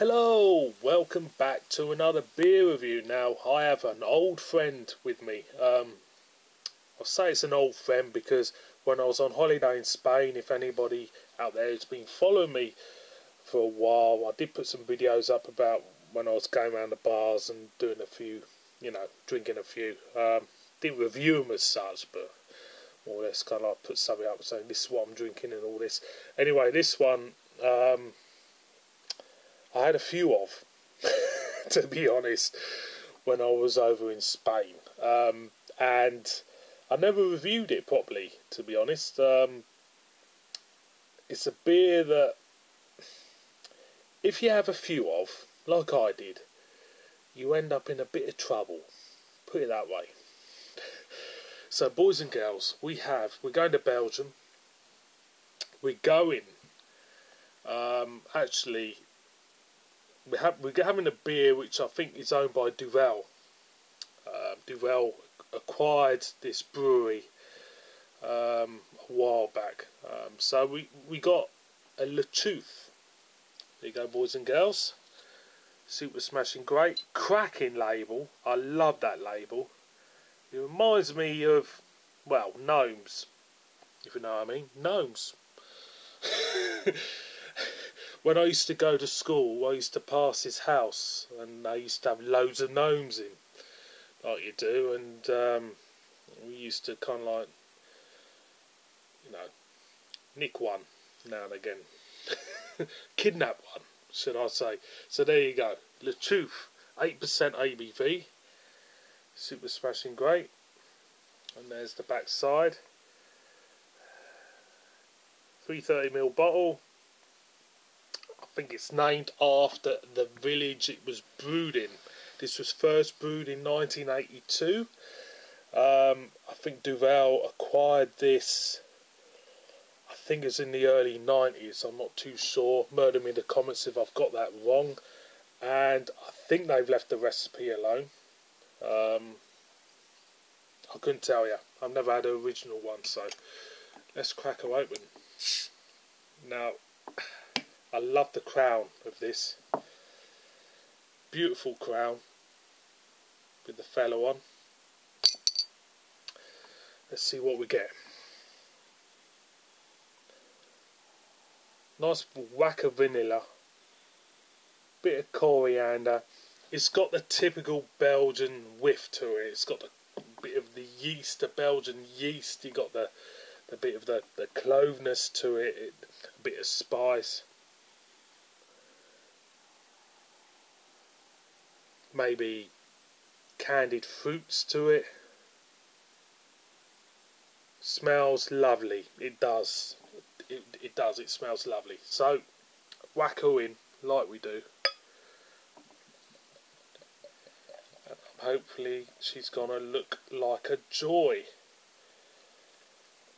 Hello, welcome back to another beer review. Now, I have an old friend with me. I'll say it's an old friend because when I was on holiday in Spain, if anybody out there has been following me for a while, I did put some videos up about when I was going around the bars and doing a few, drinking a few. Didn't review them as such, but more or less kind of like put something up saying this is what I'm drinking and all this. Anyway, this one, I had a few of, to be honest, when I was over in Spain. And I never reviewed it properly, to be honest. It's a beer that, if you have a few of, like I did, you end up in a bit of trouble. Put it that way. So, boys and girls, we're going to Belgium. We're going, actually, we're having a beer which I think is owned by Duvel. Duvel acquired this brewery a while back. So we got a Chouffe. There you go, boys and girls. Super smashing great. Cracking label. I love that label. It reminds me of, well, gnomes. If you know what I mean. Gnomes. When I used to go to school, I used to pass his house, and they used to have loads of gnomes in, like you do, and we used to kind of like, nick one now and again, kidnap one, should I say? So there you go, Chouffe, 8% ABV, super smashing great, and there's the back side, 330ml bottle. I think it's named after the village it was brewed in. This was first brewed in 1982. I think Duvel acquired this, I think it's in the early 90s, I'm not too sure. Murder me in the comments if I've got that wrong. And I think they've left the recipe alone. I couldn't tell you. I've never had an original one, so let's crack her open. Now, I love the crown of this. Beautiful crown with the feather on. Let's see what we get. Nice whack of vanilla. Bit of coriander. It's got the typical Belgian whiff to it. It's got a bit of the yeast, the Belgian yeast. You got the bit of the cloveness to it. A bit of spice. Maybe candied fruits to it. Smells lovely. It does. It does. It smells lovely. So whack her in like we do. And hopefully she's gonna look like a joy.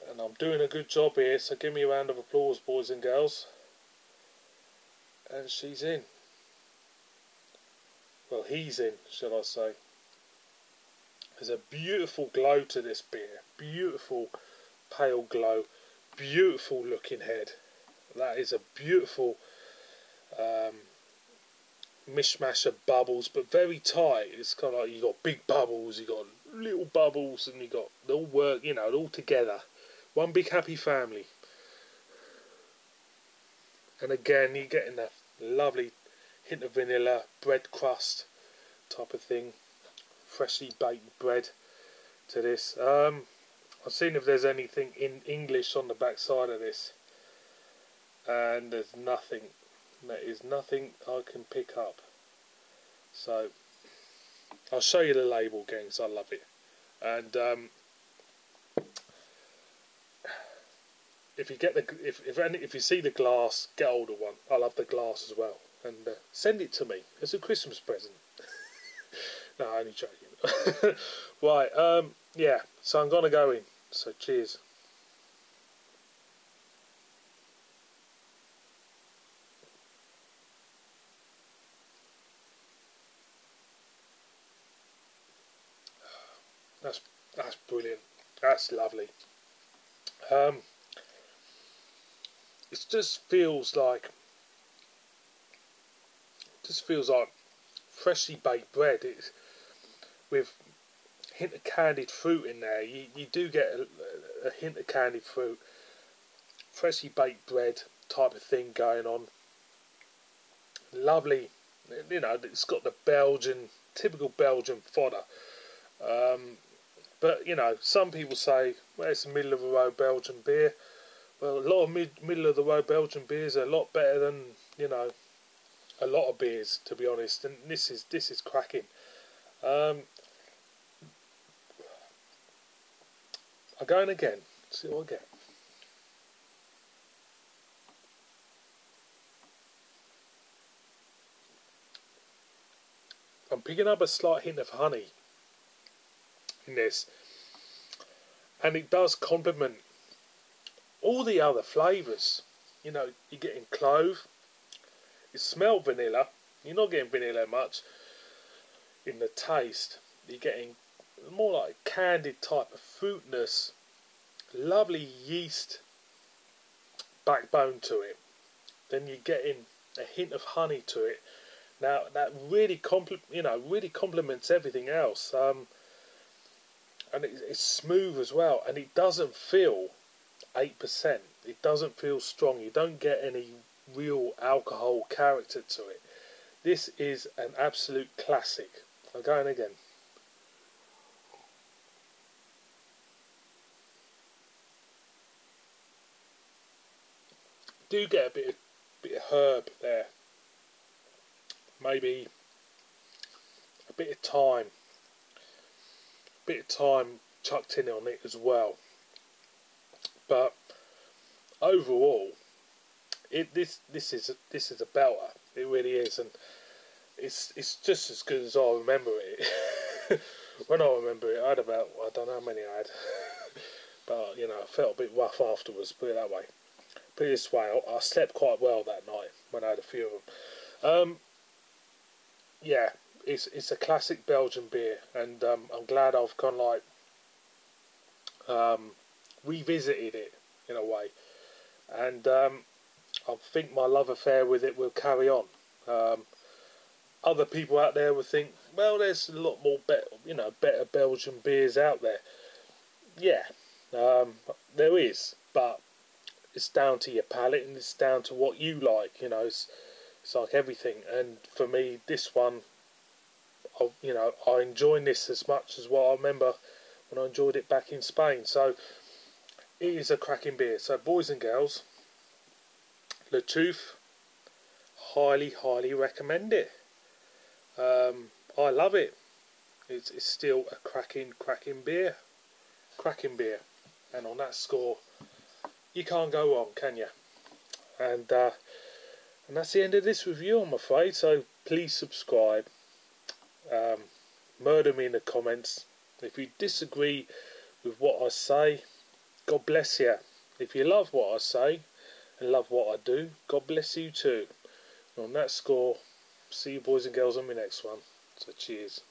And I'm doing a good job here, so give me a round of applause, boys and girls. And she's in. Well, he's in, shall I say. There's a beautiful glow to this beer. Beautiful pale glow. Beautiful looking head. That is a beautiful mishmash of bubbles, but very tight. It's kind of like you got big bubbles, you got little bubbles, and you got they all work, all together. One big happy family. And again, you're getting that lovely hint of vanilla, bread crust type of thing, freshly baked bread to this. I've seen if there's anything in English on the back side of this, and there's nothing. There is nothing I can pick up. So I'll show you the label again because I love it. And if you get if you see the glass, get hold of one. I love the glass as well, and send it to me as a Christmas present. No, I'm only joking. Right, yeah. So I'm gonna go in. So cheers. That's brilliant. That's lovely. It just feels like Just feels like freshly baked bread. It's with a hint of candied fruit in there. You do get a hint of candied fruit. Freshly baked bread type of thing going on. Lovely, you know, it's got the typical Belgian fodder. But, you know, some people say, well, it's a middle of the road Belgian beer. Well, a lot of middle of the road Belgian beers are a lot better than, you know, a lot of beers, to be honest. And this is cracking. I'm going again. See what I get. I'm picking up a slight hint of honey in this, and it does complement all the other flavours. You know, you're getting clove. It smells vanilla. You're not getting vanilla much in the taste. You're getting more like a candied type of fruitness. Lovely yeast backbone to it. Then you're getting a hint of honey to it. Now that really really complements everything else. And it's smooth as well, and it doesn't feel 8%. It doesn't feel strong. You don't get any real alcohol character to it. This is an absolute classic. I'm going again. Do get a bit of herb there. Maybe a bit of thyme. Bit of thyme chucked in on it as well. But overall, this is a belter. It really is, and it's just as good as I remember it. When I remember it, I had about, I don't know how many I had, but you know, I felt a bit rough afterwards. Put it that way. Put it this way, I slept quite well that night when I had a few of them. Yeah, it's a classic Belgian beer, and I'm glad I've kind of like revisited it in a way, and I think my love affair with it will carry on. Other people out there will think, well, there's a lot more better Belgian beers out there. Yeah, there is, but it's down to your palate and it's down to what you like. You know, it's like everything. And for me, this one, I enjoy this as much as what I remember when I enjoyed it back in Spain. So it is a cracking beer. So boys and girls, Chouffe, highly recommend it. I love it. It's still a cracking beer. Cracking beer. And on that score, you can't go wrong, can you? And that's the end of this review, I'm afraid. So please subscribe. Murder me in the comments. If you disagree with what I say, God bless you. If you love what I say and love what I do, God bless you too. And on that score, see you boys and girls on my next one. So cheers.